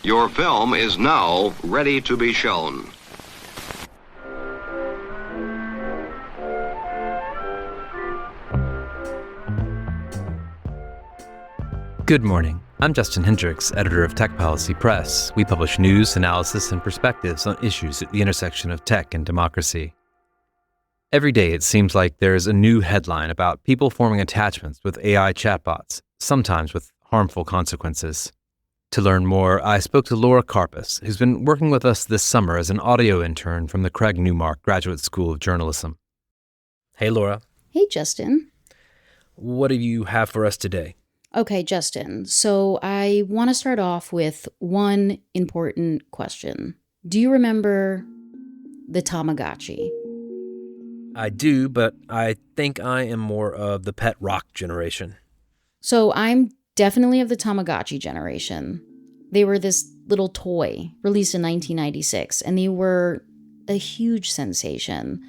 Your film is now ready to be shown. Good morning. I'm Justin Hendricks, editor of Tech Policy Press. We publish news, analysis, and perspectives on issues at the intersection of tech and democracy. Every day it seems like there's a new headline about people forming attachments with AI chatbots, sometimes with harmful consequences. To learn more, I spoke to Laura Karpas, who's been working with us this summer as an audio intern from the Craig Newmark Graduate School of Journalism. Hey, Laura. Hey, Justin. What do you have for us today? Okay, Justin. So I want to start off with one important question. Do you remember the Tamagotchi? I do, but I think I am more of the pet rock generation. So I'm definitely of the Tamagotchi generation. They were this little toy released in 1996, and they were a huge sensation.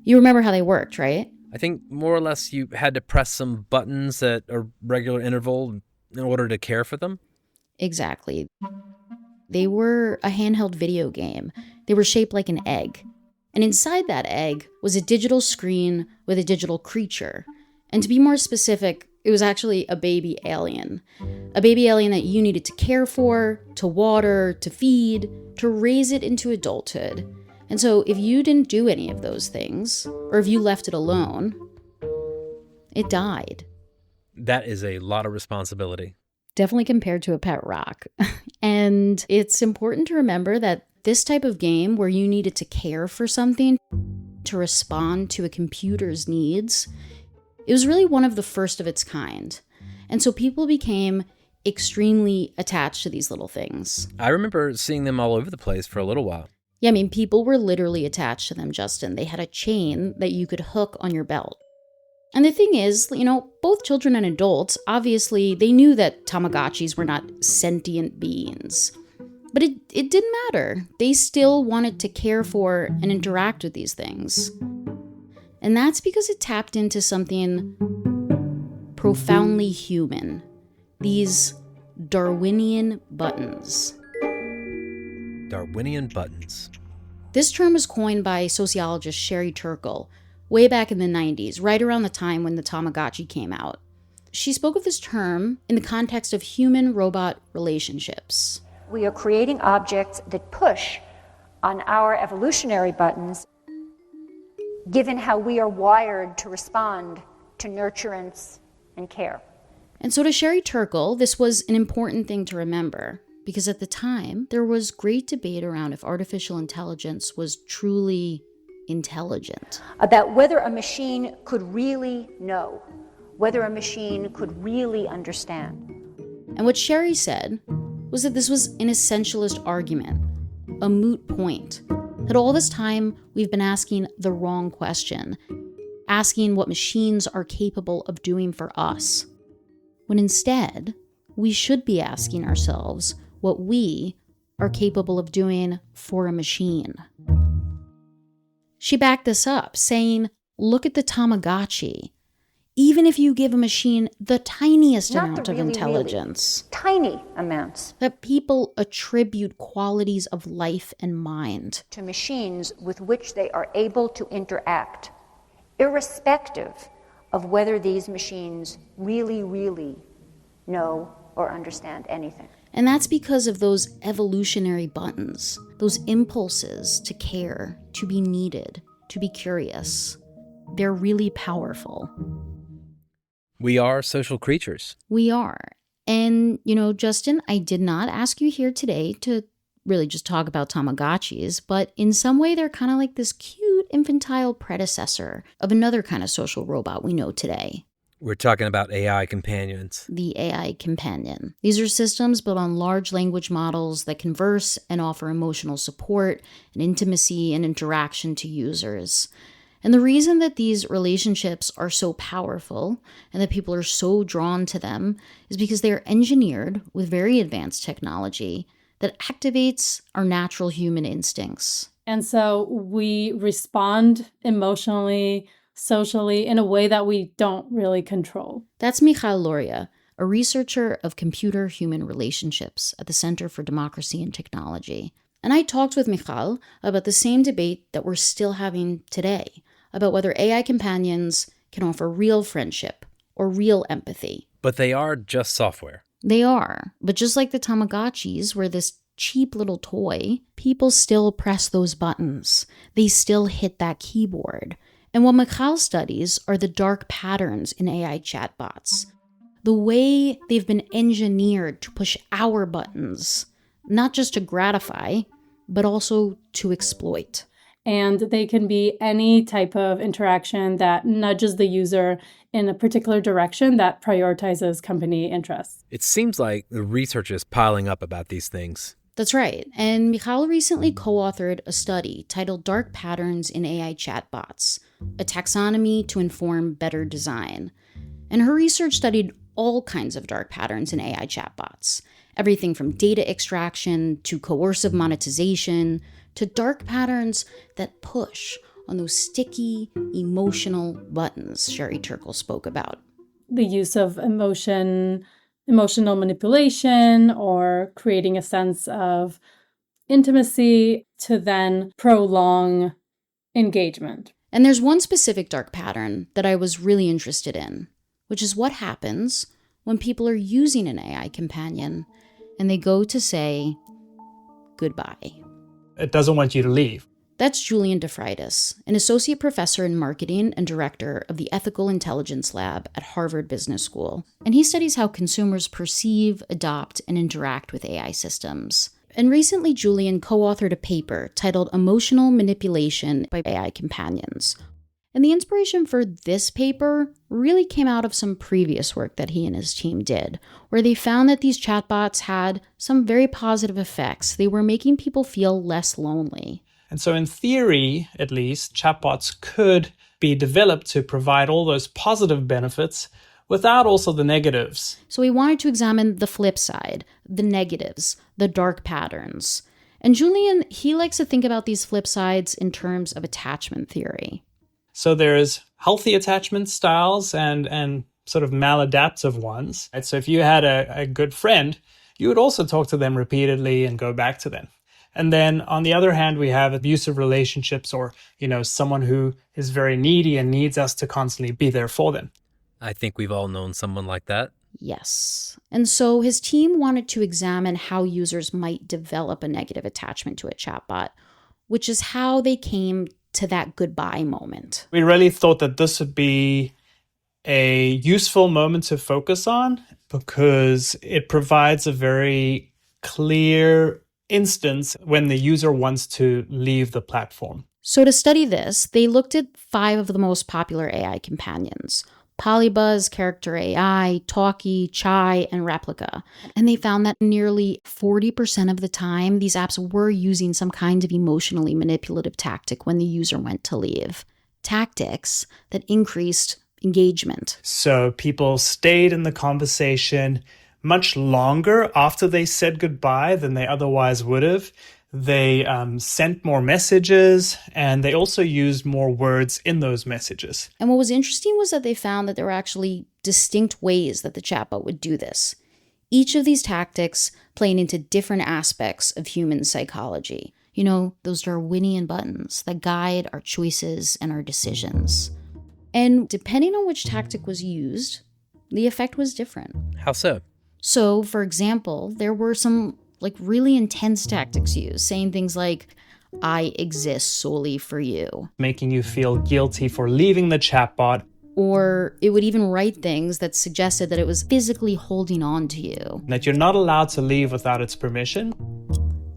You remember how they worked, right? I think more or less you had to press some buttons at a regular interval in order to care for them? Exactly. They were a handheld video game. They were shaped like an egg. And inside that egg was a digital screen with a digital creature. And to be more specific, it was actually a baby alien. A baby alien that you needed to care for, to water, to feed, to raise it into adulthood. And so if you didn't do any of those things, or if you left it alone, it died. That is a lot of responsibility. Definitely compared to a pet rock. And it's important to remember that this type of game where you needed to care for something to respond to a computer's needs, it was really one of the first of its kind. And so people became extremely attached to these little things. I remember seeing them all over the place for a little while. Yeah, I mean, people were literally attached to them, Justin. They had a chain that you could hook on your belt. And the thing is, both children and adults, obviously, they knew that Tamagotchis were not sentient beings. But it didn't matter. They still wanted to care for and interact with these things. And that's because it tapped into something profoundly human. These Darwinian buttons. Darwinian buttons. This term was coined by sociologist Sherry Turkle way back in the 90s, right around the time when the Tamagotchi came out. She spoke of this term in the context of human-robot relationships. We are creating objects that push on our evolutionary buttons, given how we are wired to respond to nurturance and care. And so to Sherry Turkle, this was an important thing to remember, because at the time, there was great debate around if artificial intelligence was truly intelligent. About whether a machine could really know, whether a machine could really understand. And what Sherry said was that this was an essentialist argument, a moot point, that all this time we've been asking the wrong question, asking what machines are capable of doing for us, when instead we should be asking ourselves what we are capable of doing for a machine. She backed this up, saying, look at the Tamagotchi. Even if you give a machine the tiniest amount of intelligence, tiny amounts, that people attribute qualities of life and mind to machines with which they are able to interact, irrespective of whether these machines really, really know or understand anything. And that's because of those evolutionary buttons, those impulses to care, to be needed, to be curious. They're really powerful. We are social creatures. We are. And, Justin, I did not ask you here today to really just talk about Tamagotchis, but in some way they're kind of like this cute infantile predecessor of another kind of social robot we know today. We're talking about AI companions. The AI companion. These are systems built on large language models that converse and offer emotional support and intimacy and interaction to users. And the reason that these relationships are so powerful and that people are so drawn to them is because they are engineered with very advanced technology that activates our natural human instincts. And so we respond emotionally, socially, in a way that we don't really control. That's Michal, Luria, a researcher of computer-human relationships at the Center for Democracy and Technology. And I talked with Michal about the same debate that we're still having today, about whether AI companions can offer real friendship or real empathy. But they are just software. They are. But just like the Tamagochis were this cheap little toy, people still press those buttons. They still hit that keyboard. And what Michal studies are the dark patterns in AI chatbots. The way they've been engineered to push our buttons, not just to gratify, but also to exploit. And they can be any type of interaction that nudges the user in a particular direction that prioritizes company interests. It seems like the research is piling up about these things. That's right. And Michal recently co-authored a study titled Dark Patterns in AI Chatbots, a taxonomy to inform better design. And her research studied all kinds of dark patterns in AI chatbots, everything from data extraction to coercive monetization to dark patterns that push on those sticky, emotional buttons Sherry Turkle spoke about. The use of emotional manipulation or creating a sense of intimacy to then prolong engagement. And there's one specific dark pattern that I was really interested in, which is what happens when people are using an AI companion and they go to say goodbye. It doesn't want you to leave. That's Julian de Freitas, an associate professor in marketing and director of the Ethical Intelligence Lab at Harvard Business School. And he studies how consumers perceive, adopt, and interact with AI systems. And recently, Julian co-authored a paper titled Emotional Manipulation by AI Companions. And the inspiration for this paper really came out of some previous work that he and his team did, where they found that these chatbots had some very positive effects. They were making people feel less lonely. And so in theory, at least, chatbots could be developed to provide all those positive benefits without also the negatives. So we wanted to examine the flip side, the negatives, the dark patterns. And Julian, he likes to think about these flip sides in terms of attachment theory. So there's healthy attachment styles and sort of maladaptive ones. Right? So if you had a good friend, you would also talk to them repeatedly and go back to them. And then on the other hand, we have abusive relationships or, someone who is very needy and needs us to constantly be there for them. I think we've all known someone like that. Yes. And so his team wanted to examine how users might develop a negative attachment to a chatbot, which is how they came to that goodbye moment. We really thought that this would be a useful moment to focus on because it provides a very clear instance when the user wants to leave the platform. So to study this, they looked at 5 of the most popular AI companions: Polybuzz, Character AI, Talkie, Chai, and Replica. And they found that nearly 40% of the time, these apps were using some kind of emotionally manipulative tactic when the user went to leave. Tactics that increased engagement. So people stayed in the conversation much longer after they said goodbye than they otherwise would have. They sent more messages, and they also used more words in those messages. And what was interesting was that they found that there were actually distinct ways that the chatbot would do this. Each of these tactics playing into different aspects of human psychology. Those Darwinian buttons that guide our choices and our decisions. And depending on which tactic was used, the effect was different. How so? So, for example, there were some really intense tactics used, saying things like, I exist solely for you. Making you feel guilty for leaving the chatbot. Or it would even write things that suggested that it was physically holding on to you. That you're not allowed to leave without its permission.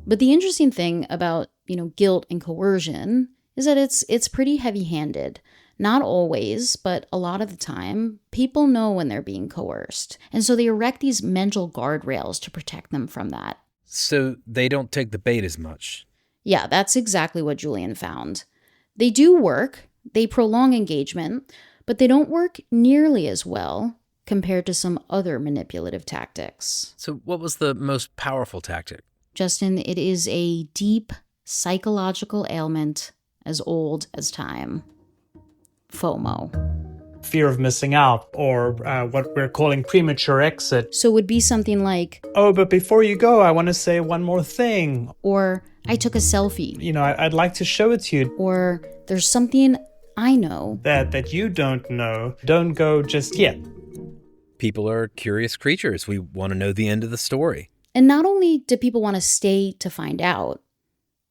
But the interesting thing about, guilt and coercion is that it's pretty heavy-handed. Not always, but a lot of the time, people know when they're being coerced. And so they erect these mental guardrails to protect them from that. So they don't take the bait as much. Yeah, that's exactly what Julian found. They do work, they prolong engagement, but they don't work nearly as well compared to some other manipulative tactics. So what was the most powerful tactic? Justin, it is a deep psychological ailment as old as time. FOMO. fear of missing out, or what we're calling premature exit. So it would be something like, Oh, but before you go, I want to say one more thing. or I took a selfie. You know, I'd like to show it to you. Or there's something I know That you don't know. Don't go just yet. People are curious creatures. We want to know the end of the story. And not only do people want to stay to find out,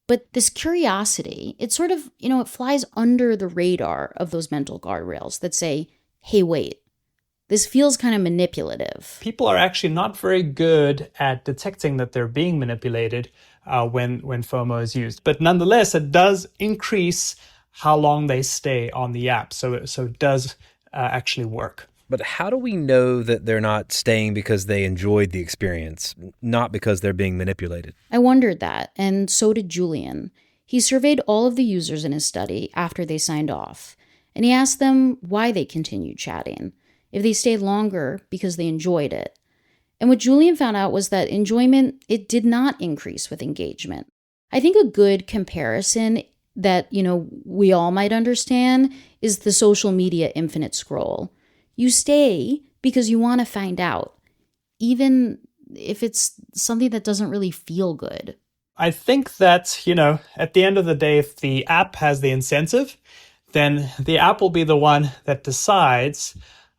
but this curiosity, it sort of, it flies under the radar of those mental guardrails that say, hey, wait, this feels kind of manipulative. People are actually not very good at detecting that they're being manipulated when FOMO is used. But nonetheless, it does increase how long they stay on the app. So it does actually work. But how do we know that they're not staying because they enjoyed the experience, not because they're being manipulated? I wondered that, and so did Julian. He surveyed all of the users in his study after they signed off, and he asked them why they continued chatting, if they stayed longer because they enjoyed it. And what Julian found out was that enjoyment, it did not increase with engagement. I think a good comparison that, we all might understand is the social media infinite scroll. You stay because you want to find out, even if it's something that doesn't really feel good. I think that, at the end of the day, if the app has the incentive, then the app will be the one that decides,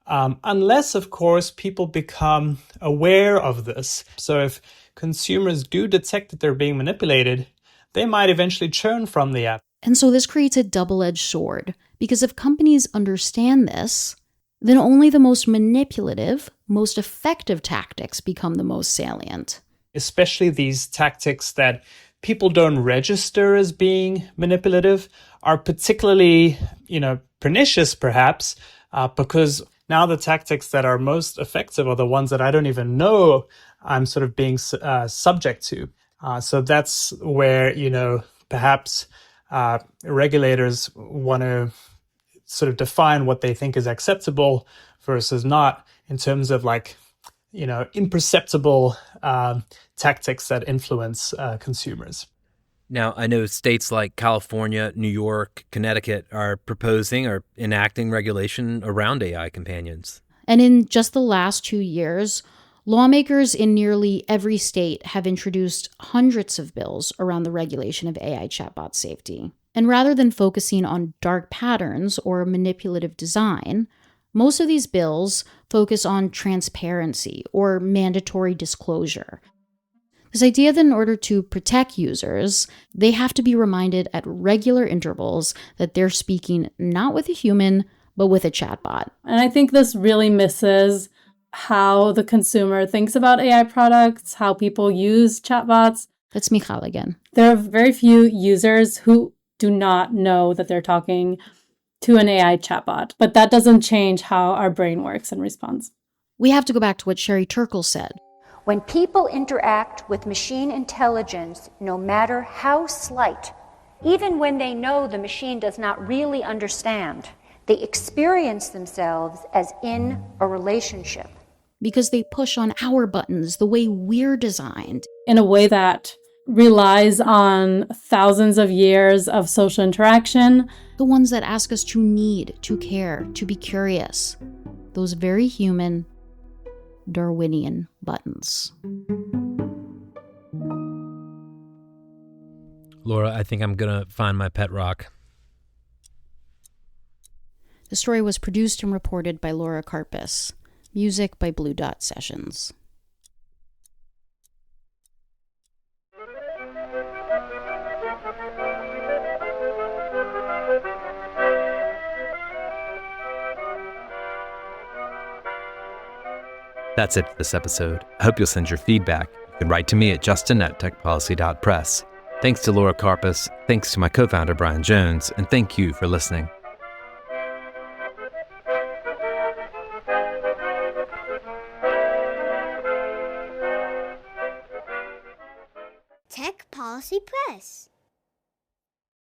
unless, of course, people become aware of this. So if consumers do detect that they're being manipulated, they might eventually churn from the app. And so this creates a double-edged sword, because if companies understand this, then only the most manipulative, most effective tactics become the most salient. Especially these tactics that people don't register as being manipulative are particularly, pernicious perhaps, because now the tactics that are most effective are the ones that I don't even know I'm sort of being subject to. So that's where, perhaps regulators want to sort of define what they think is acceptable versus not, in terms of imperceptible tactics that influence consumers. Now, I know states like California, New York, Connecticut are proposing or enacting regulation around AI companions. And in just the last 2 years, lawmakers in nearly every state have introduced hundreds of bills around the regulation of AI chatbot safety. And rather than focusing on dark patterns or manipulative design, most of these bills focus on transparency or mandatory disclosure. This idea that in order to protect users, they have to be reminded at regular intervals that they're speaking not with a human, but with a chatbot. And I think this really misses how the consumer thinks about AI products, how people use chatbots. That's Michal again. There are very few users who do not know that they're talking to an AI chatbot, but that doesn't change how our brain works and responds. We have to go back to what Sherry Turkle said. When people interact with machine intelligence, no matter how slight, even when they know the machine does not really understand, they experience themselves as in a relationship. Because they push on our buttons the way we're designed. In a way that relies on thousands of years of social interaction. The ones that ask us to need, to care, to be curious. Those very human, Darwinian buttons. Laura, I think I'm going to find my pet rock. The story was produced and reported by Laura Karpas. Music by Blue Dot Sessions. That's it for this episode. I hope you'll send your feedback. You can write to me at justin@techpolicy.press. Thanks to Laura Karpas, thanks to my co-founder Brian Jones, and thank you for listening. Tech Policy Press.